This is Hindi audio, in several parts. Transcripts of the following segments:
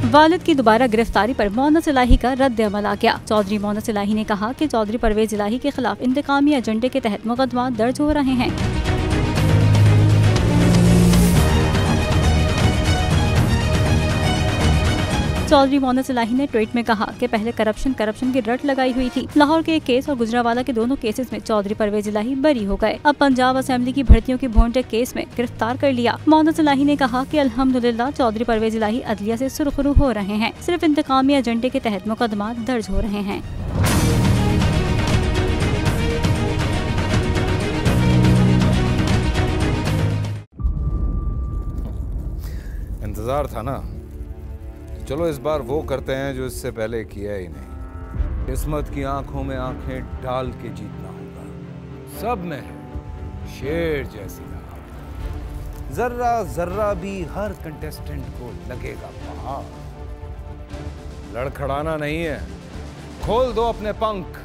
वालिद की दोबारा गिरफ्तारी पर मोहम्मद इलाही का रद्द अमल आ गया। चौधरी मोहम्मद इलाही ने कहा कि चौधरी परवेज इलाही के खिलाफ इंतकामी एजेंडे के तहत मुकदमा दर्ज हो रहे हैं। चौधरी मोहम्मद इलाही ने ट्वीट में कहा कि पहले करप्शन की रट लगाई हुई थी। लाहौर के एक केस और गुजरावाला के दोनों केसेस में चौधरी परवेज इलाही बरी हो गए। अब पंजाब असेंबली की भर्तियों की भोंडे केस में गिरफ्तार कर लिया। मोहम्मद इलाही ने कहा कि अल्हम्दुलिल्लाह चौधरी परवेज इलाही अदलिया से सुरखरू हो रहे हैं। सिर्फ इंतकामी एजेंडे के तहत मुकदमा दर्ज हो रहे हैं। इंतजार था ना, चलो इस बार वो करते हैं जो इससे पहले किया ही नहीं। किस्मत की आंखों में आंखें डाल के जीतना होगा। सब में है शेर जैसी राह, जर्रा जर्रा भी हर कंटेस्टेंट को लगेगा पहाड़। लड़खड़ाना नहीं है, खोल दो अपने पंख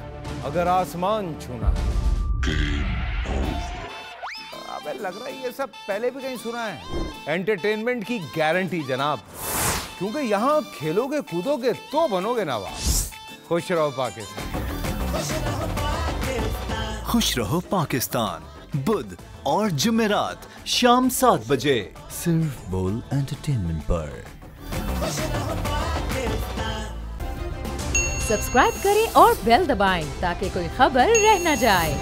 अगर आसमान छूना है। अबे लग रहा है ये सब पहले भी कहीं सुना है। एंटरटेनमेंट की गारंटी जनाब, क्योंकि यहाँ खेलोगे कूदोगे तो बनोगे नवाब। खुश रहो पाकिस्तान। खुश रहो पाकिस्तान बुध और जुमेरात शाम 7 बजे सिर्फ बोल एंटरटेनमेंट पर। सब्सक्राइब करें और बेल दबाएं ताकि कोई खबर रह न जाए।